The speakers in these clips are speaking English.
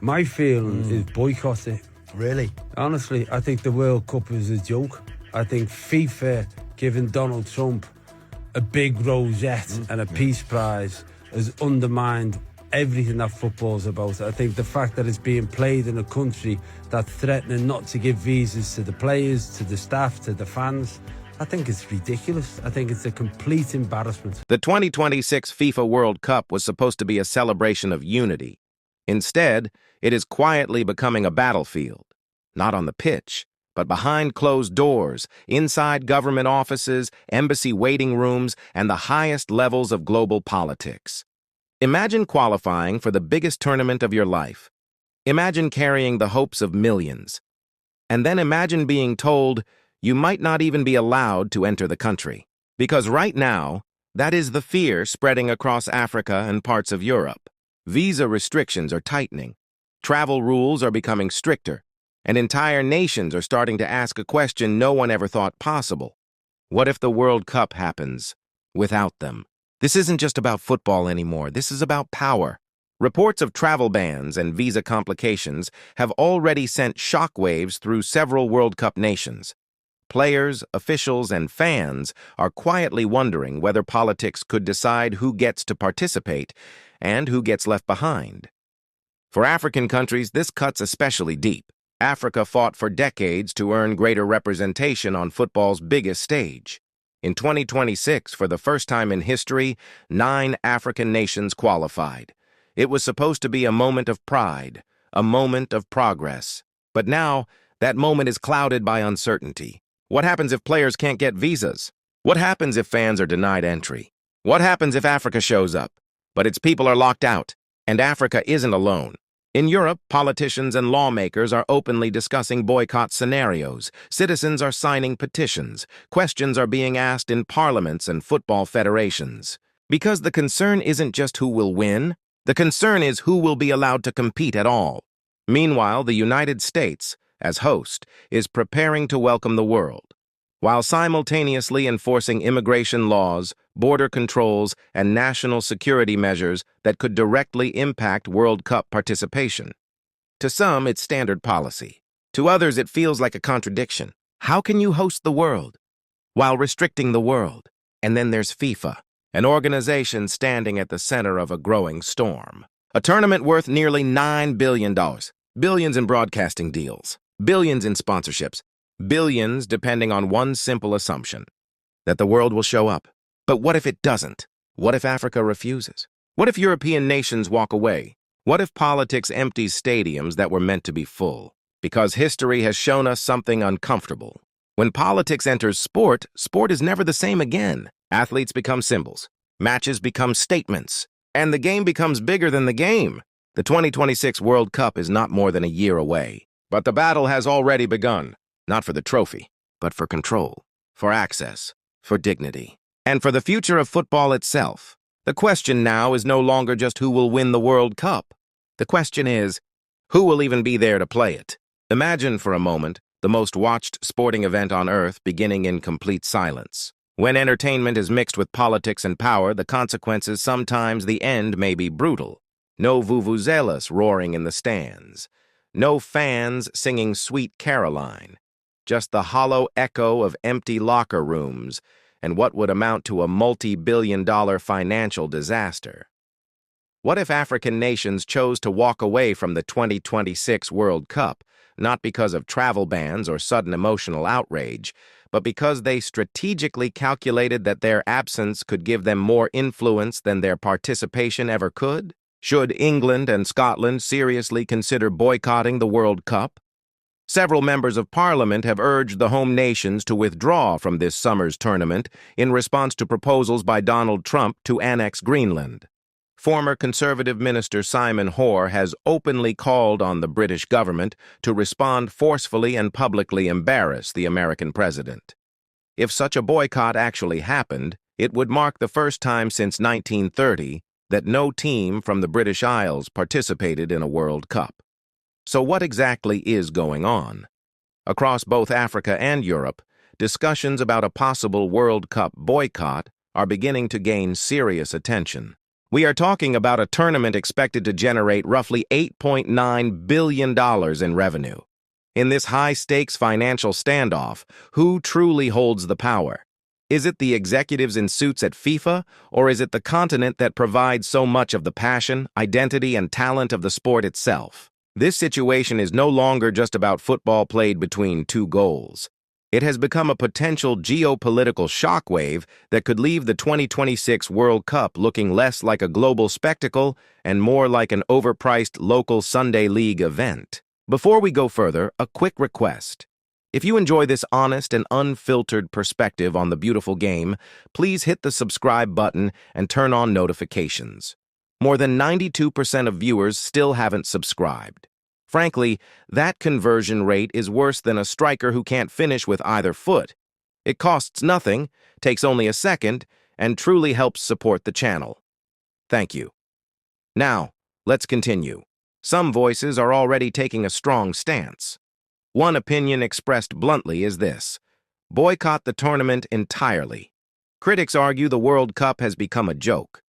My feeling is boycott it. Really? Honestly, I think the World Cup is a joke. I think FIFA giving Donald Trump a big rosette and a peace prize has undermined everything that football's about. I think the fact that it's being played in a country that's threatening not to give visas to the players, to the staff, to the fans, I think it's ridiculous. I think it's a complete embarrassment. The 2026 FIFA World Cup was supposed to be a celebration of unity. Instead, it is quietly becoming a battlefield, not on the pitch, but behind closed doors, inside government offices, embassy waiting rooms, and the highest levels of global politics. Imagine qualifying for the biggest tournament of your life. Imagine carrying the hopes of millions. And then imagine being told you might not even be allowed to enter the country. Because right now, that is the fear spreading across Africa and parts of Europe. Visa restrictions are tightening. Travel rules are becoming stricter. And entire nations are starting to ask a question no one ever thought possible. What if the World Cup happens without them? This isn't just about football anymore. This is about power. Reports of travel bans and visa complications have already sent shockwaves through several World Cup nations. Players, officials, and fans are quietly wondering whether politics could decide who gets to participate and who gets left behind. For African countries, this cuts especially deep. Africa fought for decades to earn greater representation on football's biggest stage. In 2026, for the first time in history, 9 African nations qualified. It was supposed to be a moment of pride, a moment of progress. But now, that moment is clouded by uncertainty. What happens if players can't get visas? What happens if fans are denied entry? What happens if Africa shows up, but its people are locked out, and Africa isn't alone? In Europe, politicians and lawmakers are openly discussing boycott scenarios. Citizens are signing petitions. Questions are being asked in parliaments and football federations. Because the concern isn't just who will win, the concern is who will be allowed to compete at all. Meanwhile, the United States, as host, is preparing to welcome the world, while simultaneously enforcing immigration laws, border controls, and national security measures that could directly impact World Cup participation. To some, it's standard policy. To others, it feels like a contradiction. How can you host the world while restricting the world? And then there's FIFA, an organization standing at the center of a growing storm. A tournament worth nearly $9 billion. Billions in broadcasting deals. Billions in sponsorships. Billions depending on one simple assumption, that the world will show up. But what if it doesn't? What if Africa refuses? What if European nations walk away? What if politics empties stadiums that were meant to be full? Because history has shown us something uncomfortable. When politics enters sport, sport is never the same again. Athletes become symbols. Matches become statements. And the game becomes bigger than the game. The 2026 World Cup is not more than a year away. But the battle has already begun. Not for the trophy, but for control, for access, for dignity, and for the future of football itself. The question now is no longer just who will win the World Cup. The question is, who will even be there to play it? Imagine for a moment the most watched sporting event on earth beginning in complete silence. When entertainment is mixed with politics and power, the consequences, sometimes the end, may be brutal. No vuvuzelas roaring in the stands. No fans singing Sweet Caroline. Just the hollow echo of empty locker rooms and what would amount to a multi-billion-dollar financial disaster. What if African nations chose to walk away from the 2026 World Cup, not because of travel bans or sudden emotional outrage, but because they strategically calculated that their absence could give them more influence than their participation ever could? Should England and Scotland seriously consider boycotting the World Cup? Several members of Parliament have urged the home nations to withdraw from this summer's tournament in response to proposals by Donald Trump to annex Greenland. Former Conservative Minister Simon Hoare has openly called on the British government to respond forcefully and publicly embarrass the American president. If such a boycott actually happened, it would mark the first time since 1930 that no team from the British Isles participated in a World Cup. So what exactly is going on? Across both Africa and Europe, discussions about a possible World Cup boycott are beginning to gain serious attention. We are talking about a tournament expected to generate roughly $8.9 billion in revenue. In this high-stakes financial standoff, who truly holds the power? Is it the executives in suits at FIFA, or is it the continent that provides so much of the passion, identity, and talent of the sport itself? This situation is no longer just about football played between two goals. It has become a potential geopolitical shockwave that could leave the 2026 World Cup looking less like a global spectacle and more like an overpriced local Sunday League event. Before we go further, a quick request. If you enjoy this honest and unfiltered perspective on the beautiful game, please hit the subscribe button and turn on notifications. More than 92% of viewers still haven't subscribed. Frankly, that conversion rate is worse than a striker who can't finish with either foot. It costs nothing, takes only a second, and truly helps support the channel. Thank you. Now, let's continue. Some voices are already taking a strong stance. One opinion expressed bluntly is this: boycott the tournament entirely. Critics argue the World Cup has become a joke.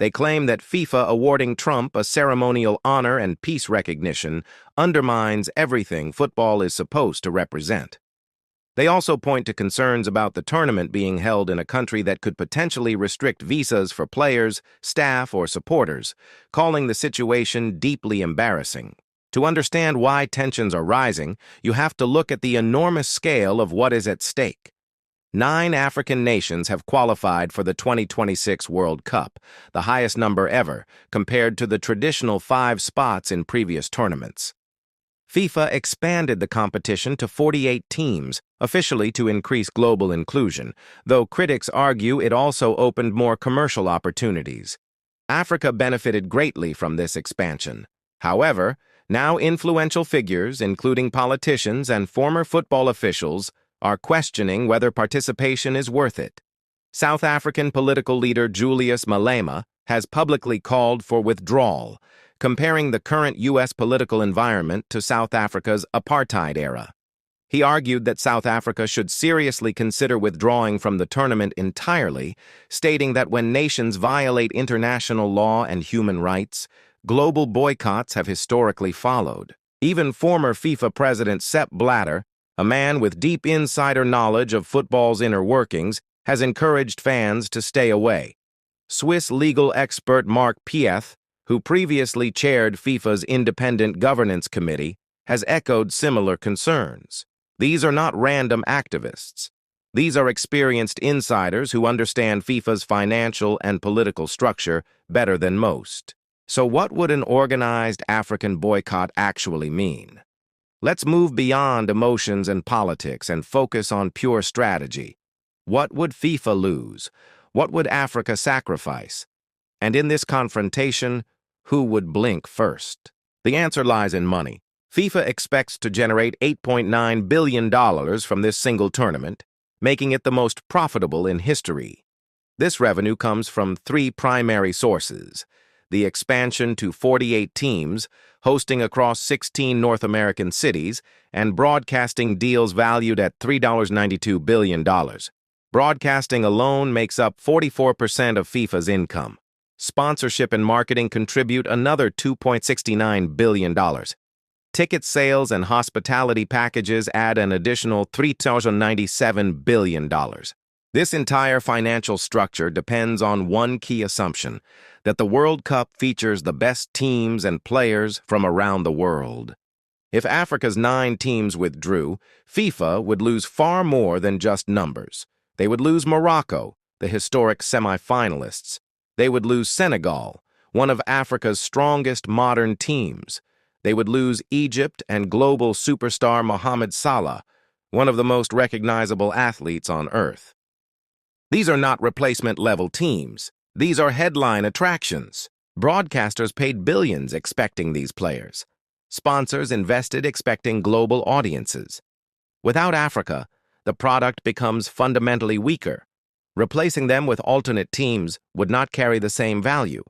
They claim that FIFA awarding Trump a ceremonial honor and peace recognition undermines everything football is supposed to represent. They also point to concerns about the tournament being held in a country that could potentially restrict visas for players, staff, or supporters, calling the situation deeply embarrassing. To understand why tensions are rising, you have to look at the enormous scale of what is at stake. 9 African nations have qualified for the 2026 World Cup, the highest number ever, compared to the traditional 5 spots in previous tournaments. FIFA expanded the competition to 48 teams, officially to increase global inclusion, though critics argue it also opened more commercial opportunities. Africa benefited greatly from this expansion. However, now influential figures, including politicians and former football officials, are questioning whether participation is worth it. South African political leader Julius Malema has publicly called for withdrawal, comparing the current U.S. political environment to South Africa's apartheid era. He argued that South Africa should seriously consider withdrawing from the tournament entirely, stating that when nations violate international law and human rights, global boycotts have historically followed. Even former FIFA president Sepp Blatter, a man with deep insider knowledge of football's inner workings, has encouraged fans to stay away. Swiss legal expert Marc Pieth, who previously chaired FIFA's Independent Governance Committee, has echoed similar concerns. These are not random activists. These are experienced insiders who understand FIFA's financial and political structure better than most. So what would an organized African boycott actually mean? Let's move beyond emotions and politics and focus on pure strategy. What would FIFA lose? What would Africa sacrifice? And in this confrontation, who would blink first? The answer lies in money. FIFA expects to generate $8.9 billion from this single tournament, making it the most profitable in history. This revenue comes from 3 primary sources: the expansion to 48 teams, hosting across 16 North American cities, and broadcasting deals valued at $3.92 billion. Broadcasting alone makes up 44% of FIFA's income. Sponsorship and marketing contribute another $2.69 billion. Ticket sales and hospitality packages add an additional $3.97 billion. This entire financial structure depends on one key assumption: that the World Cup features the best teams and players from around the world. If Africa's 9 teams withdrew, FIFA would lose far more than just numbers. They would lose Morocco, the historic semi-finalists. They would lose Senegal, one of Africa's strongest modern teams. They would lose Egypt and global superstar Mohamed Salah, one of the most recognizable athletes on earth. These are not replacement-level teams. These are headline attractions. Broadcasters paid billions expecting these players. Sponsors invested expecting global audiences. Without Africa, the product becomes fundamentally weaker. Replacing them with alternate teams would not carry the same value.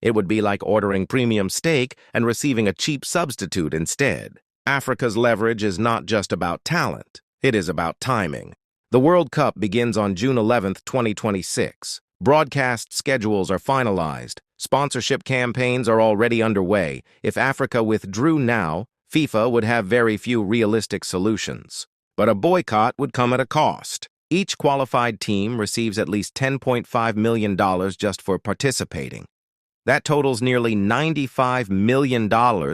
It would be like ordering premium steak and receiving a cheap substitute instead. Africa's leverage is not just about talent. It is about timing. The World Cup begins on June 11, 2026. Broadcast schedules are finalized. Sponsorship campaigns are already underway. If Africa withdrew now, FIFA would have very few realistic solutions. But a boycott would come at a cost. Each qualified team receives at least $10.5 million just for participating. That totals nearly $95 million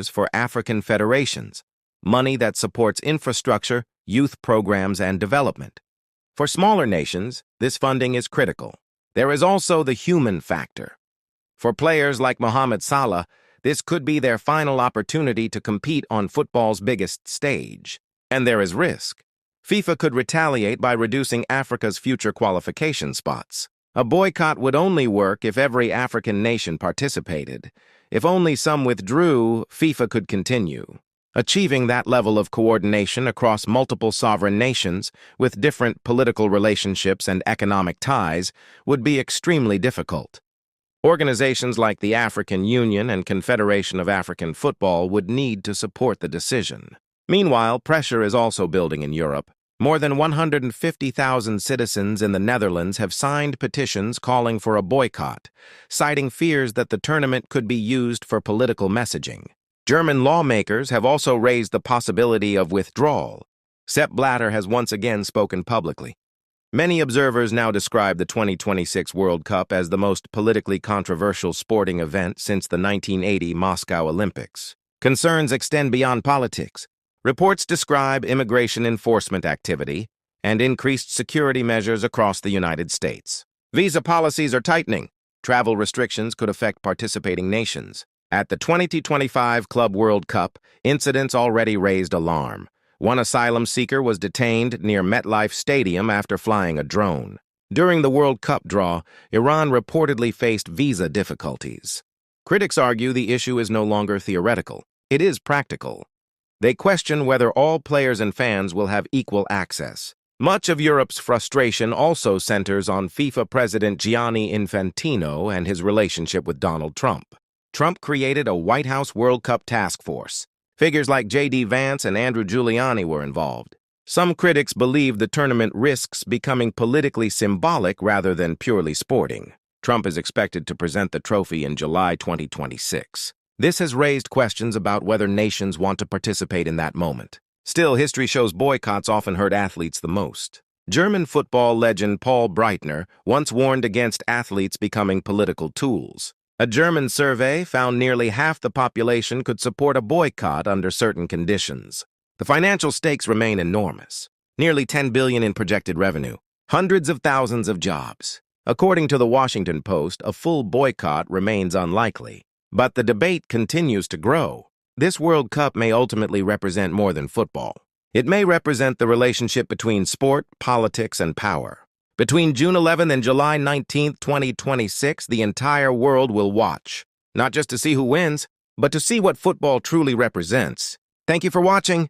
for African federations, money that supports infrastructure, youth programs, and development. For smaller nations, this funding is critical. There is also the human factor. For players like Mohamed Salah, this could be their final opportunity to compete on football's biggest stage. And there is risk. FIFA could retaliate by reducing Africa's future qualification spots. A boycott would only work if every African nation participated. If only some withdrew, FIFA could continue. Achieving that level of coordination across multiple sovereign nations with different political relationships and economic ties would be extremely difficult. Organizations like the African Union and Confederation of African Football would need to support the decision. Meanwhile, pressure is also building in Europe. More than 150,000 citizens in the Netherlands have signed petitions calling for a boycott, citing fears that the tournament could be used for political messaging. German lawmakers have also raised the possibility of withdrawal. Sepp Blatter has once again spoken publicly. Many observers now describe the 2026 World Cup as the most politically controversial sporting event since the 1980 Moscow Olympics. Concerns extend beyond politics. Reports describe immigration enforcement activity and increased security measures across the United States. Visa policies are tightening. Travel restrictions could affect participating nations. At the 2025 Club World Cup, incidents already raised alarm. One asylum seeker was detained near MetLife Stadium after flying a drone. During the World Cup draw, Iran reportedly faced visa difficulties. Critics argue the issue is no longer theoretical. It is practical. They question whether all players and fans will have equal access. Much of Europe's frustration also centers on FIFA President Gianni Infantino and his relationship with Donald Trump. Trump created a White House World Cup task force. Figures like J.D. Vance and Andrew Giuliani were involved. Some critics believe the tournament risks becoming politically symbolic rather than purely sporting. Trump is expected to present the trophy in July 2026. This has raised questions about whether nations want to participate in that moment. Still, history shows boycotts often hurt athletes the most. German football legend Paul Breitner once warned against athletes becoming political tools. A German survey found nearly half the population could support a boycott under certain conditions. The financial stakes remain enormous. Nearly $10 billion in projected revenue. Hundreds of thousands of jobs. According to the Washington Post, a full boycott remains unlikely. But the debate continues to grow. This World Cup may ultimately represent more than football. It may represent the relationship between sport, politics, and power. Between June 11th and July 19th, 2026, the entire world will watch. Not just to see who wins, but to see what football truly represents. Thank you for watching.